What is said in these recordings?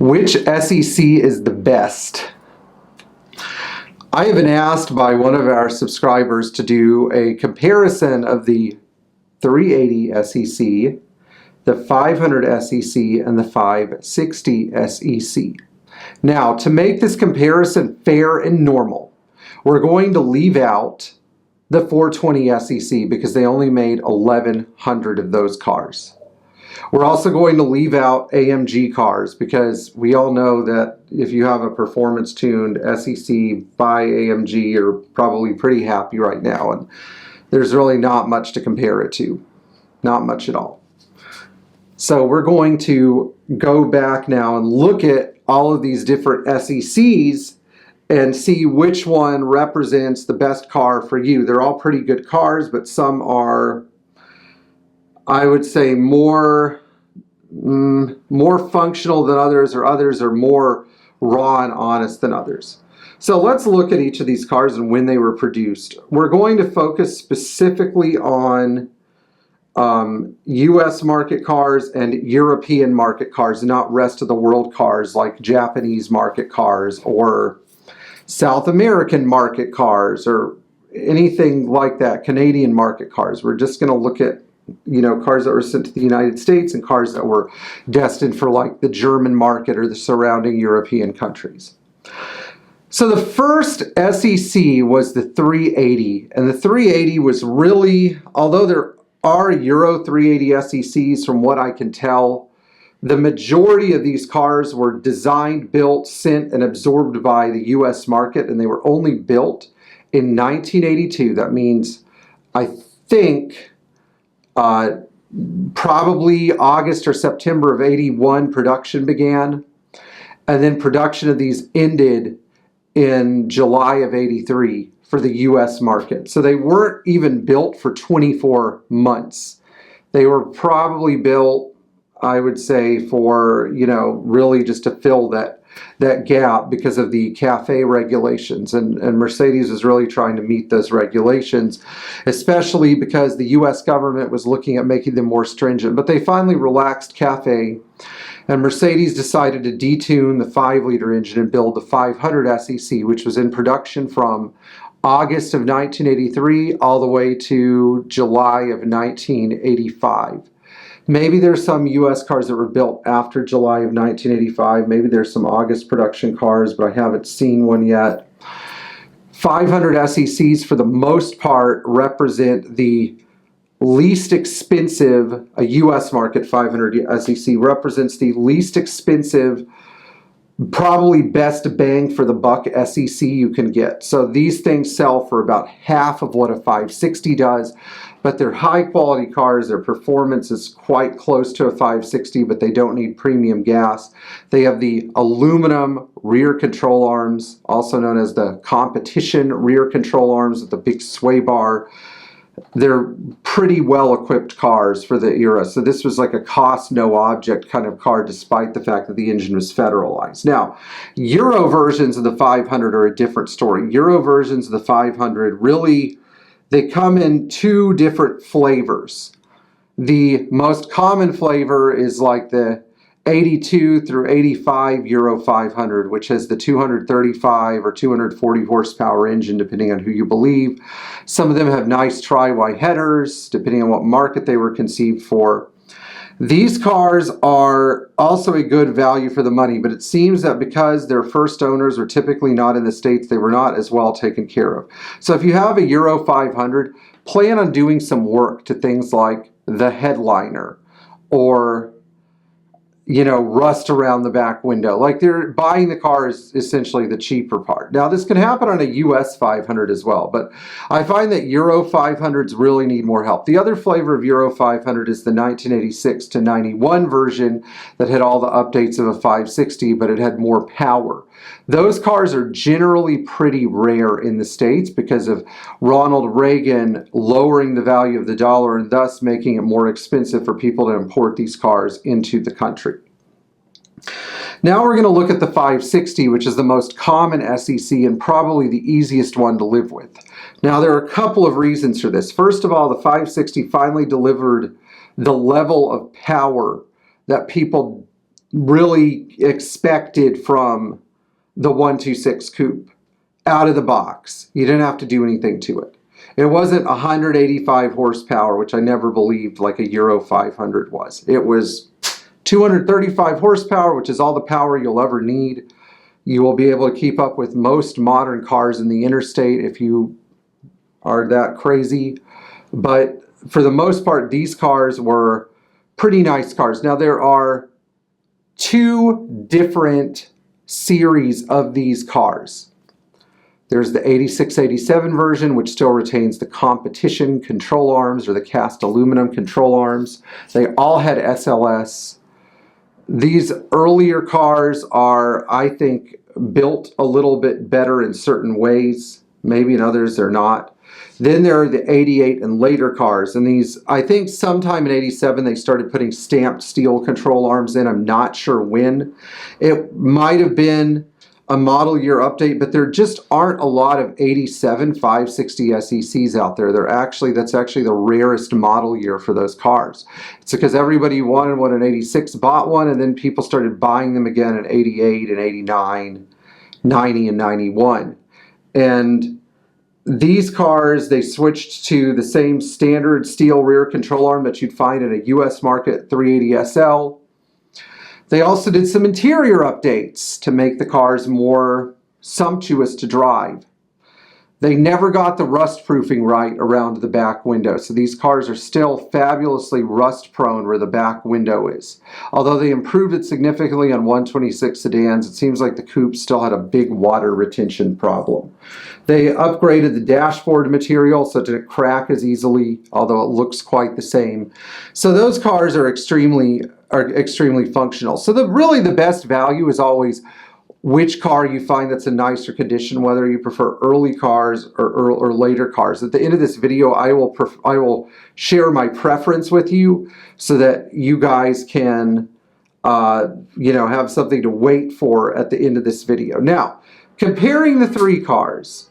Which SEC is the best? I have been asked by one of our subscribers to do a comparison of the 380 SEC, the 500 SEC, and the 560 SEC. Now, to make this comparison fair and normal, we're going to leave out the 420 SEC because they only made 1,100 of those cars. We're also going to leave out AMG cars because we all know that if you have a performance-tuned SEC by AMG, you're probably pretty happy right now, and there's really not much to compare it to. Not much at all. So we're going to go back now and look at all of these different SECs and see which one represents the best car for you. They're all pretty good cars, but some are, I would say, more functional than others, or others are more raw and honest than others. So let's look at each of these cars and when they were produced. We're going to focus specifically on US market cars and European market cars, not rest of the world cars like Japanese market cars or South American market cars or anything like that, Canadian market cars. We're just going to look at, you know, cars that were sent to the United States and cars that were destined for like the German market or the surrounding European countries. So the first SEC was the 380, and the 380 was really, although there are Euro 380 SECs from what I can tell, the majority of these cars were designed, built, sent, and absorbed by the US market, and they were only built in 1982. That means, I think, probably August or September of 81 production began, and then production of these ended in July of 83 for the US market. So they weren't even built for 24 months. They were probably built, I would say, for, you know, really just to fill that gap because of the CAFE regulations, and Mercedes was really trying to meet those regulations, especially because the US government was looking at making them more stringent. But they finally relaxed CAFE, and Mercedes decided to detune the 5-liter engine and build the 500 SEC, which was in production from August of 1983 all the way to July of 1985. Maybe there's some US cars that were built after July of 1985. Maybe there's some August production cars, but I haven't seen one yet. 500 SECs, for the most part, represent the least expensive, a US market 500 SEC represents the least expensive, probably best bang for the buck SEC you can get. So these things sell for about half of what a 560 does, but they're high quality cars. Their performance is quite close to a 560, but they don't need premium gas. They have the aluminum rear control arms, also known as the competition rear control arms with the big sway bar. They're pretty well-equipped cars for the era. So this was like a cost, no object kind of car, despite the fact that the engine was federalized. Now, Euro versions of the 500 are a different story. Euro versions of the 500 really, they come in two different flavors. The most common flavor is like the 82 through 85 Euro 500, which has the 235 or 240 horsepower engine, depending on who you believe. Some of them have nice tri-Y headers, depending on what market they were conceived for. These cars are also a good value for the money, but it seems that because their first owners were typically not in the States, they were not as well taken care of. So if you have a Euro 500, plan on doing some work to things like the headliner or, you know, rust around the back window. Like, they're buying the car is essentially the cheaper part. Now, this can happen on a US 500 as well, but I find that Euro 500s really need more help. The other flavor of Euro 500 is the 1986 to 91 version that had all the updates of a 560, but it had more power. Those cars are generally pretty rare in the States because of Ronald Reagan lowering the value of the dollar and thus making it more expensive for people to import these cars into the country. Now we're going to look at the 560, which is the most common SEC and probably the easiest one to live with. Now, there are a couple of reasons for this. First of all, the 560 finally delivered the level of power that people really expected from the 126 Coupe out of the box. You didn't have to do anything to it. It wasn't 185 horsepower, which I never believed like a Euro 500 was. It was 235 horsepower, which is all the power you'll ever need. You will be able to keep up with most modern cars in the interstate if you are that crazy. But for the most part, these cars were pretty nice cars. Now, there are two different series of these cars. There's the 86-87 version, which still retains the competition control arms or the cast aluminum control arms. They all had SLS. These earlier cars are, I think, built a little bit better in certain ways. Maybe in others they're not. Then there are the 88 and later cars. And these, I think sometime in 87 they started putting stamped steel control arms in. I'm not sure when. It might have been a model year update, but there just aren't a lot of 87 560 SECs out there. That's actually the rarest model year for those cars. It's because everybody wanted one in 86, bought one, and then people started buying them again in 88 and 89, 90 and 91. And these cars, they switched to the same standard steel rear control arm that you'd find in a US market 380 SL. They also did some interior updates to make the cars more sumptuous to drive. They never got the rust proofing right around the back window, so these cars are still fabulously rust prone where the back window is. Although they improved it significantly on 126 sedans, it seems like the coupe still had a big water retention problem. They upgraded the dashboard material so it didn't crack as easily, although it looks quite the same. So those cars are extremely functional. So really the best value is always which car you find that's in nicer condition, whether you prefer early cars or later cars. At the end of this video, I will share my preference with you so that you guys can have something to wait for at the end of this video. Now, comparing the three cars.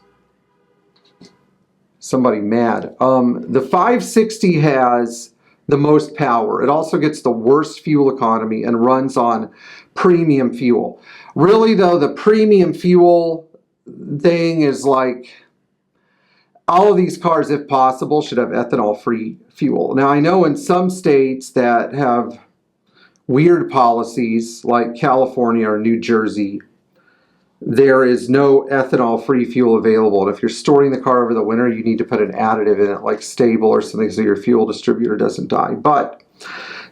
Somebody mad. The 560 has the most power. It also gets the worst fuel economy and runs on premium fuel. Really though, the premium fuel thing is like, all of these cars, if possible, should have ethanol-free fuel. Now I know in some states that have weird policies, like California or New Jersey, there is no ethanol-free fuel available. And if you're storing the car over the winter, you need to put an additive in it, like Stable or something, so your fuel distributor doesn't die. But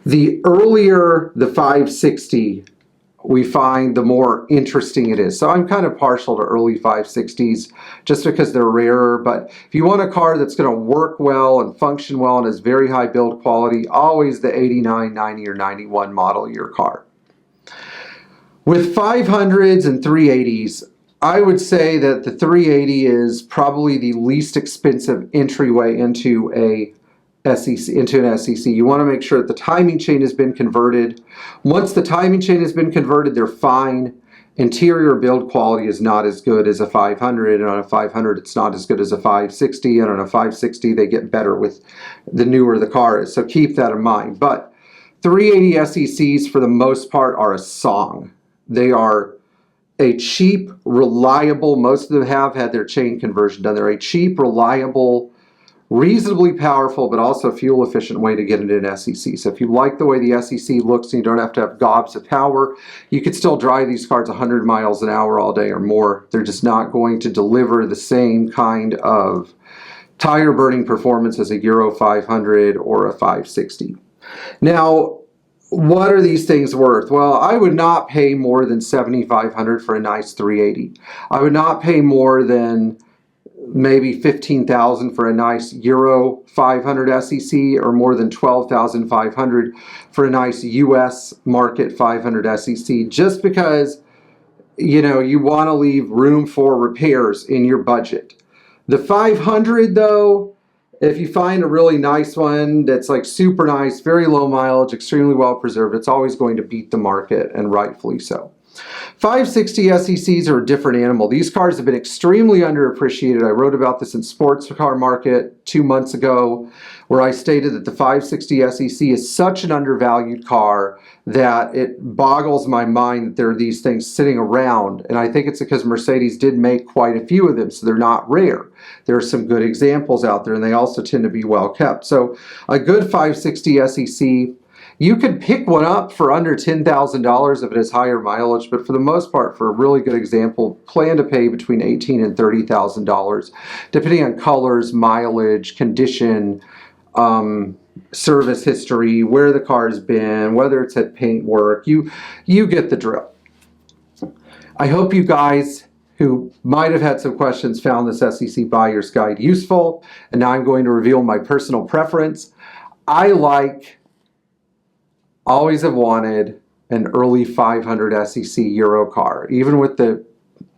the earlier the 560, we find the more interesting it is. So I'm kind of partial to early 560s just because they're rarer. But if you want a car that's going to work well and function well and has very high build quality, always the 89, 90, or 91 model year car. With 500s and 380s, I would say that the 380 is probably the least expensive entryway into an SEC. You want to make sure that the timing chain has been converted. Once the timing chain has been converted, they're fine. Interior build quality is not as good as a 500, and on a 500 it's not as good as a 560, and on a 560 they get better with the newer the car is. So keep that in mind. But 380 SECs for the most part are a song. They are a cheap, reliable, most of them have had their chain conversion done. They're a cheap, reliable, reasonably powerful, but also fuel efficient way to get into an SEC. So if you like the way the SEC looks and you don't have to have gobs of power, you could still drive these cars 100 miles an hour all day or more. They're just not going to deliver the same kind of tire burning performance as a Euro 500 or a 560. Now, what are these things worth? Well, I would not pay more than $7,500 for a nice 380. I would not pay more than maybe $15,000 for a nice Euro 500 SEC, or more than $12,500 for a nice US market 500 SEC, just because you want to leave room for repairs in your budget. The 500 though, if you find a really nice one that's like super nice, very low mileage, extremely well preserved, it's always going to beat the market, and rightfully so. 560 SECs are a different animal. These cars have been extremely underappreciated. I wrote about this in Sports Car Market 2 months ago, where I stated that the 560 SEC is such an undervalued car that it boggles my mind that there are these things sitting around. And I think it's because Mercedes did make quite a few of them, so they're not rare. There are some good examples out there, and they also tend to be well kept. So a good 560 SEC, you could pick one up for under $10,000 if it has higher mileage, but for the most part, for a really good example, plan to pay between $18,000 and $30,000, depending on colors, mileage, condition, service history, where the car's been, whether it's had paint work. You get the drill. I hope you guys who might have had some questions found this SEC Buyer's Guide useful, and now I'm going to reveal my personal preference. Always have wanted an early 500 SEC Euro car. Even with the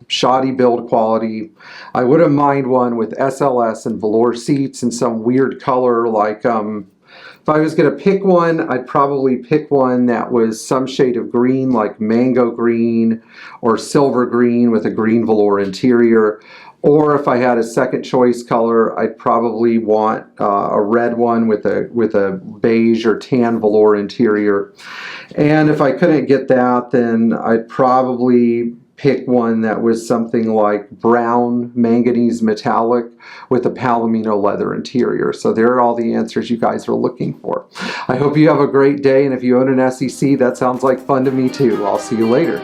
shoddy build quality, I wouldn't mind one with SLS and velour seats and some weird color. Like if I was going to pick one, I'd probably pick one that was some shade of green, like mango green or silver green with a green velour interior. Or if I had a second choice color, I'd probably want a red one with a beige or tan velour interior. And if I couldn't get that, then I'd probably pick one that was something like brown manganese metallic with a palomino leather interior. So there are all the answers you guys are looking for. I hope you have a great day, and if you own an SEC, that sounds like fun to me too. I'll see you later.